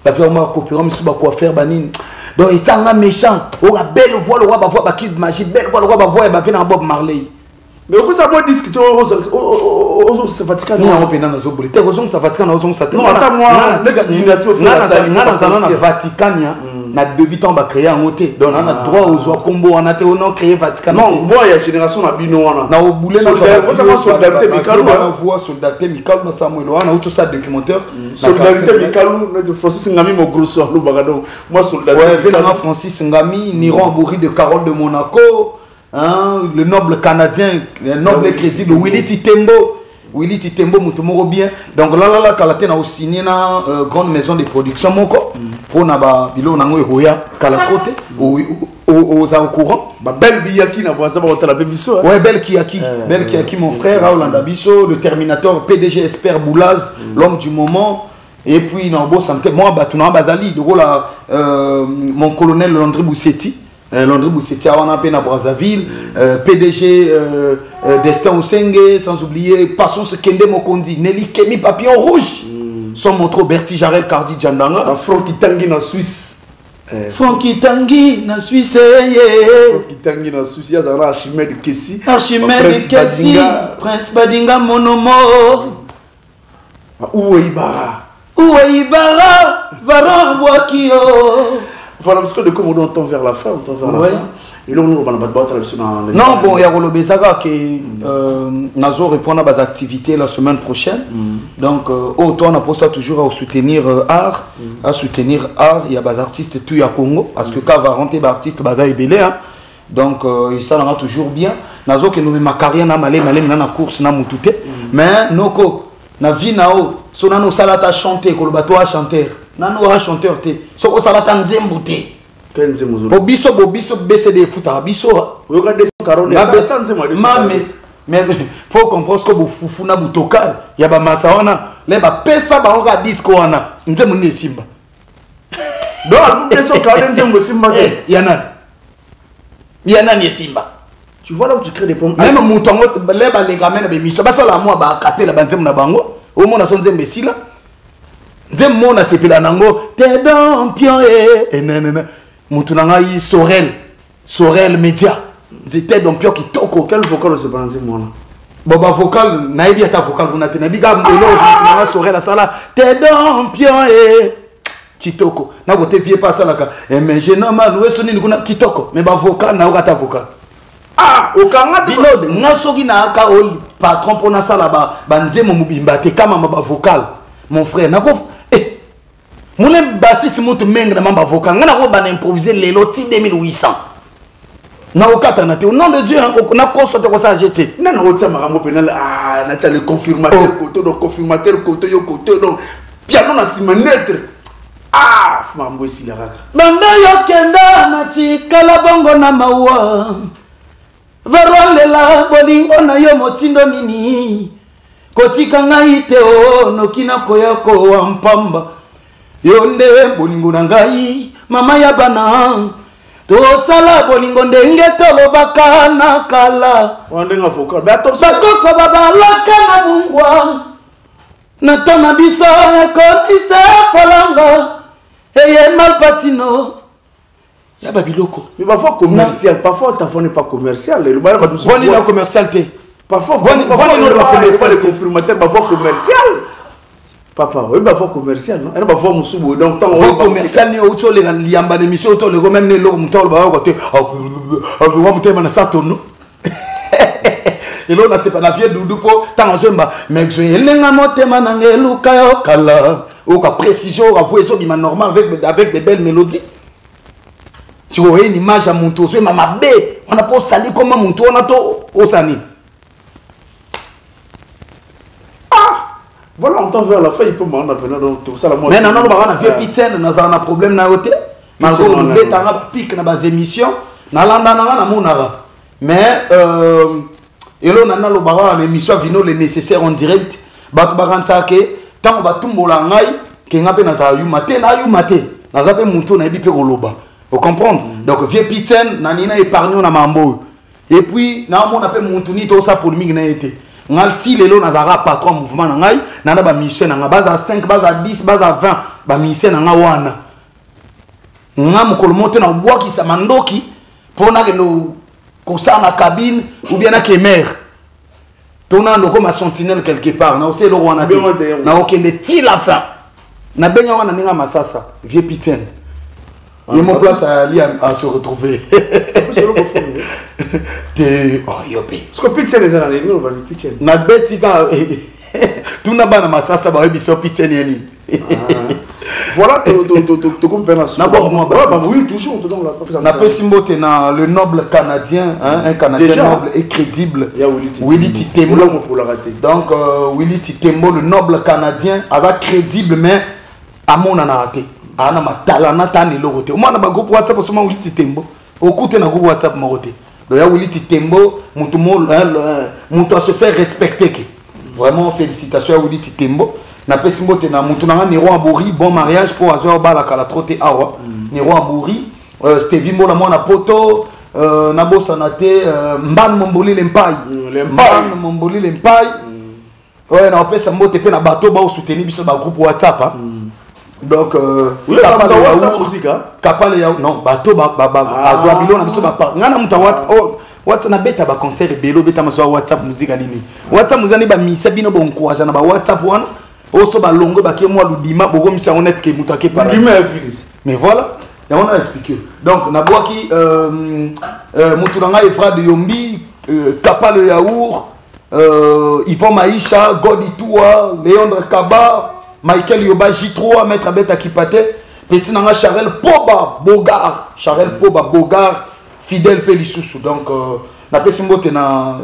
ba vie ma coopérer misuba quoi faire banini donc itanga méchant o la belle voix le roi ba voix ba Kid Magic belle voix le roi ba voix ba vie na Bob Marley mais vous savez disque to o se Vatican ni on pena na zo bolite ko zo sa Vatican na zo sa non attends moi na Vatican na débutant ba créer en hôtel donc on a droit aux combo on a on créer Vatican non moi il y a génération na bino wana na obulé na solidarité Mikalo na voix solidarité Mikalo na Samuel wana tout ça documentaire solidarité Mikalo na Francis Ngami mo grosso lo bagado moi solidarité ouais vélan Francis Ngami Niron Bourri de Carole de Monaco hein le noble canadien le noble crédible Willy Titembo mutumoro bien donc là kalate na signé na grande maison de production moko pour na ba bilo na ngo hoya kala côté aux au courant ba belle biyaki na boisa ba tala biso ouais belle kiyaki mon frère Aolanda Biso le Terminator PDG Esper Boulaz l'homme du moment et puis na bo santé moi ba tuna bazali de la mon colonel Landry Boussetti Landry Boussetia wana pe na Brazzaville, PDG Destin Osenge, sans oublier Passon Sekende Mokonzi, Nelly Kemi Papillon Rouge, son montre Bertie Jarel Cardi Djandanga, Francky Tanguy na Suisse. Francky Tanguy na Suisse, Francky Tanguy na Suisse, il y a Archimède Kessi, Kessi, Prince Badinga Monomo, Oué Ibarra, Varan Boakio. Voilà, parce que de comment on tend vers la fin, on tend vers la fin. Et là, on va battre la non, bon, il y a le Bezaga qui Nazo répond à des activités la semaine prochaine. Donc, autant on a pour ça toujours à soutenir art, il y a des artistes tout à Congo, parce que quand va rentrer des artistes, baza et belé, donc ça rend toujours bien. Nazo qui nous met ma carrière na malé na course na mutute, mais noko na vie nao, so na no salata chanter, ko le bateau a chanter. Nano a chanteur te soko salata nzembo te bobiso bese de futa biso oyoka 240 mais faut comprendre que bofufu na butokal ya ba masawana le ba pesa ba oka disco wana nzembo ni simba donc 240 nzembo simba yana ni simba. Tu vois là où tu crées des problèmes. Même moutongo le ba les gamins na bemiso ba sala moi ba capter la banzembo na bango au monde na son nzembo sila. Nzembo na sepela nango te dompion nanana mutu nangai Sorel Média c'était dompion kitoko. Quel vocal se balance moi là boba vocal naibi ata vocal vous n'atena biga mutu nanga Sorel la sala te dompion kitoko na ko te vie pas ça là mais je normal ouais soni ni kuna kitoko mais ba vocal na ata vocal okanga binode ngasoki na aka ol patron pona sala ba nzemo mubimba te kama ba vocal mon frère nako moulin bassiste mutu menga na mamba vocal ngana ko bana improviser lelo ti 2800 na okata na te au nom de Dieu na koso te ko sa jeter na na otsa marambo penal na tia le confirmateur côté donc confirmateur côté yo côté donc piano na simanetre mambo esi la kaka banda yo kenda na ti kala bongo na mawa varwalela bolingo na yo motindo nini kotika ngai te nokina koyako wa mpamba yonde bolingo na ngai mama ya bana to sala bolingo ndenge tolobaka na kala wandenga vocal bakoko babalaka na bungwa na tona biso ekomisa falanga eye malpatino ya babiloko mais parfois commercial parfois ta n'est pas commercial le bana voni na commercial te parfois voni pas le confirmateur parfois commercial papa oui parfois commercial non parfois musubu donc tant on commercial ni auto le liamba de mission auto le même ne lo mutolo ba côté wa mutema na satono et là on a c'est pas la vieille doudou po tant zomba mais je elenga motema na ngeluka yo kala ou ka précision ou voix so bima normal avec des belles mélodies. Si vous voyez une image à mon tour, on a pas sali comme mon tour, on a tout au sani. Voilà, on t'en vers la fin, il peut m'en appeler donc tout ça la mais non, on a vieux pitié, on a un problème na côté. Malgré on bête en pique na bas émission, na landa na monara. Mais et là on a le bara en émission vino le nécessaire en direct. Bak baranta ke tant on va tumbola ngai ke ngape na za yumate na zape muto na ebi pe koloba. Vous comprenez? Donc vieux pitié na nina épargne na mambo. Et puis na on appelle muntuni to ça pour mingi na été. Ngalti lelo na zara patron mouvement na ngai na ba mission na base à 5 base à 10 base à 20 ba mission na wana ngam ko monte na bois qui sa mandoki pour na no ko sa na cabine ou bien na kemer tona ndoko ma sentinelle quelque part na aussi le wana na okende ti la fin na benya wana ninga masasa vieux pitié et mon place à se retrouver. Oh yopé. Ce que pitié les années nous va pitié. Na betika tout na bana masasa ba biso pitié ni. Voilà tu comprends la na bon oui toujours la na pesimbote na le noble canadien un canadien noble et crédible Willy Titembo pour la rater. Donc Willy Titembo le noble canadien avec crédible mais à mon raté. Ana matala na tani logote. Omana ba groupe WhatsApp soma Willy Titembo. Okute na groupe WhatsApp morote. Do ya Willy Titembo mutu a se faire respecter ke. Vraiment félicitations à Willy Titembo. Na pesimbote na mutu na Nero Abouri bon mariage pour Azor Balaka la trotte awa. Nero Abouri Stevie Mbola mwana poto nabosana te Mban Momboli Lempai Mban Momboli Lempai ouais na opesa mbote pe na bato ba soutenir biso ba groupe WhatsApp donc kapale ya non bato ba azwa bilo na biso ba ngana muta WhatsApp na beta ba concert belo beta maso WhatsApp musique nini WhatsApp muzani ba misa bino bon courage na ba WhatsApp wana oso ba longo ba ke moi ludima boko misa honnête ke mutake par mais voilà et on a expliqué donc na boaki muturanga Efra de Yombi Kapale Yaour Yvon Maïcha Godi Toua Léandre Kaba Michael Yoba J3 Maître Beta Kipate Petit Nanga Charel Poba Bogard Charel Poba Bogard Fidèle Pelissousou donc na pesimbote na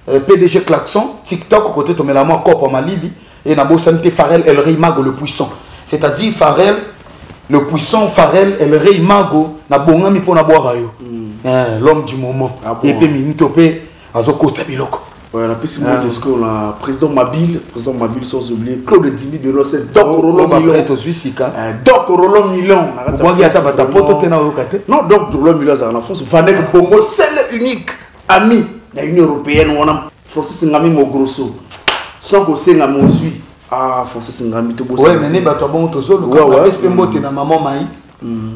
PDG Klaxon TikTok côté tomelama Kopa Malili et na Bosanté Farel El Rey Mago le puissant c'est-à-dire Farel le puissant Farel El Rey Mago na bongami pona boire yo l'homme du moment et puis minitopé azoko tsabiloko ouais la piste moi de ce qu'on a président Mabile sans oublier Claude Dimi de Rosset Doc Rollo Milan to Suissika Doc Rollo Milan boagi ata bata poto tena okate non Doc Rollo Milan ça en France Vanek Bongo seul unique ami la Union européenne wana Francis Ngami Mogrosso sans que c'est ngami osui ah Francis Ngami to bossa ouais mais bato bon to zo le SP mbote na maman mai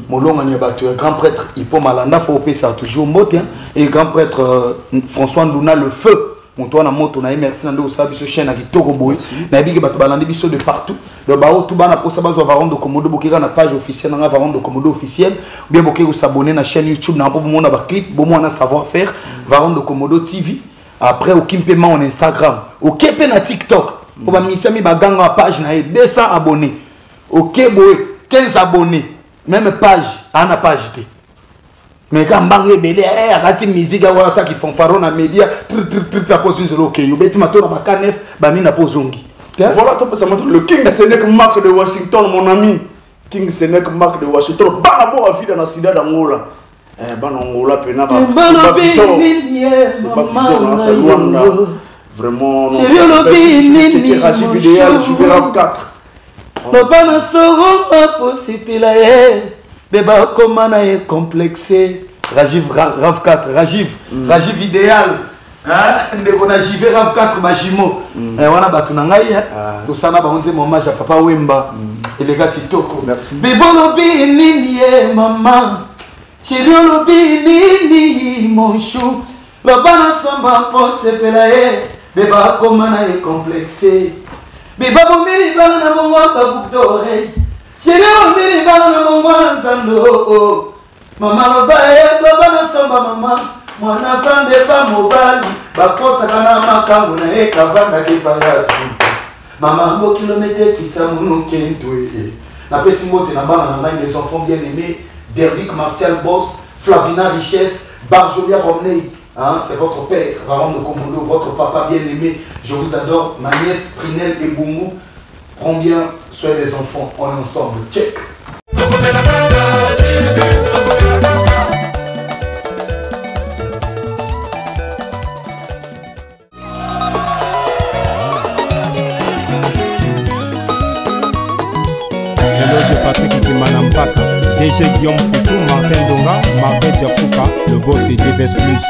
molonga ni bato grand prêtre Ipo Malanda faut pesa toujours mbote et grand prêtre François Nduna le feu Montoana moto na merci nando sabi so chaîne ki toko boy na bigi bato balandi biso de partout le bao tout bana posa bazo varon de komodo bokira na page officielle na varon de komodo officielle bien bokira s'abonner na chaîne YouTube na pour mona ba clip bon mona savoir faire varon de komodo TV après au kimpema en Instagram au kepe na TikTok pour ba misami ba ganga page na 200 abonnés OK boy 15 abonnés même page ana page té mais quand bangue belé akati musique wa ça qui font faro na média la pose une OK yo beti matona ba kanef ba mina pozongi voilà toi ça montre le King Senek Mark de Washington mon ami King Senek Mark de Washington bana bo afida na sida d'Angola bana Angola pena ba c'est pas vraiment non c'est Rachid idéal je vais Rav 4 le bana soro pas possible Beba comment est complexé Rajiv Rav 4 Rajiv idéal hein ndeko na jive Rav 4 bajimo wana batu na ngai to sana ba onze hommage à papa Wemba et les gars Titoko merci bebolo binini maman chiriolo binini mon chou le bana samba pose pela beba comment est complexé beba bomeli bana na bongo ba boucle d'oreille j'ai les bana na mwanzando mama loba somba mama mwana fande ba mobali bakosa kana makango na ekavanda ke payatu mama mo kilomètre qui samuno kentwe na pesi mote na bana na les enfants bien aimés Dervic Martial Boss Flavina Richesse Barjolia Romney hein, c'est votre père Varon de Komodo votre papa bien aimé je vous adore ma nièce Prinel et Boumou. Prends bien soin des enfants, on est ensemble. Check. Eloge Patrick Kimanampaka, DG Guillaume Foutou, Martin Donga, Martin Diafouka, le boss de DVS Plus.